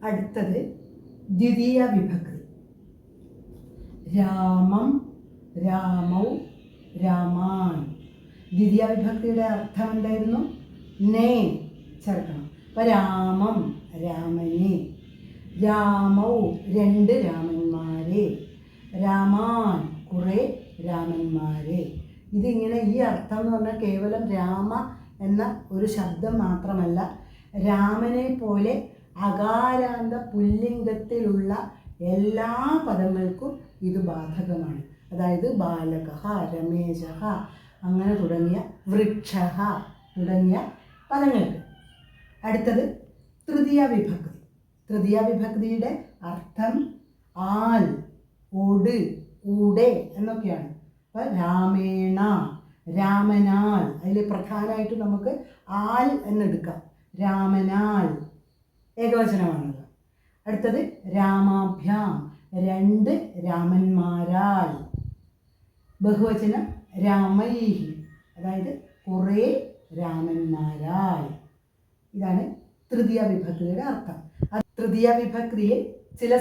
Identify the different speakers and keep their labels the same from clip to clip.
Speaker 1: അടുത്തത് ദ്വിതീയ വിഭക്തി. രാമം, രാമൗ, രാമാൻ. ദ്വിതീയ വിഭക്തിയുടെ അർത്ഥം എന്തായിരുന്നു? നേ ചേർക്കണം. അപ്പോൾ രാമം രാമനെ, രാമൗ രണ്ട് രാമന്മാരെ, രാമാൻ കുറേ രാമന്മാരെ. ഇതിങ്ങനെ ഈ അർത്ഥം എന്ന് പറഞ്ഞാൽ കേവലം രാമ എന്ന ഒരു ശബ്ദം മാത്രമല്ല, രാമനെ പോലെ അകാരാന്ത പുല്ലിംഗത്തിലുള്ള എല്ലാ പദങ്ങൾക്കും ഇത് ബാധകമാണ്. അതായത് ബാലകഃ, രമേശഃ അങ്ങനെ തുടങ്ങിയ, വൃക്ഷഃ തുടങ്ങിയ പദങ്ങൾക്ക്. അടുത്തത് തൃതീയ വിഭക്തി. തൃതീയ വിഭക്തിയുടെ അർത്ഥം ആൽ, ഓട്, ഊടെ എന്നൊക്കെയാണ്. അപ്പോൾ രാമേണ, രാമനാൽ, അതിൽ പ്രധാനമായിട്ട് നമുക്ക് ആൽ എന്നെടുക്കാം. രാമനാൽ ഏകവചനമാണത്. അടുത്തത് രാമാഭ്യാം, രണ്ട് രാമന്മാരാൽ. ബഹുവചനം രാമൈഹി, അതായത് കുറേ രാമന്മാരാൽ. ഇതാണ് തൃതീയ വിഭക്തിയുടെ അർത്ഥം. തൃതീയ വിഭക്തിയിൽ ചില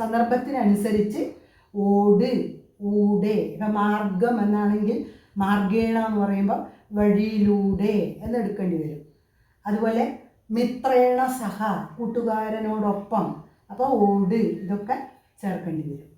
Speaker 1: സന്ദർഭത്തിനനുസരിച്ച് ഓട്, ഊടെ, ഇപ്പം മാർഗം എന്നാണെങ്കിൽ മാർഗേണ എന്ന് പറയുമ്പോൾ വഴിയിലൂടെ എന്നെടുക്കേണ്ടി വരും. അതുപോലെ മിത്രേണ സഹ, കൂട്ടുകാരനോടൊപ്പം, അപ്പോൾ ഓട്, ഇതൊക്കെ ചേർക്കേണ്ടി വരും.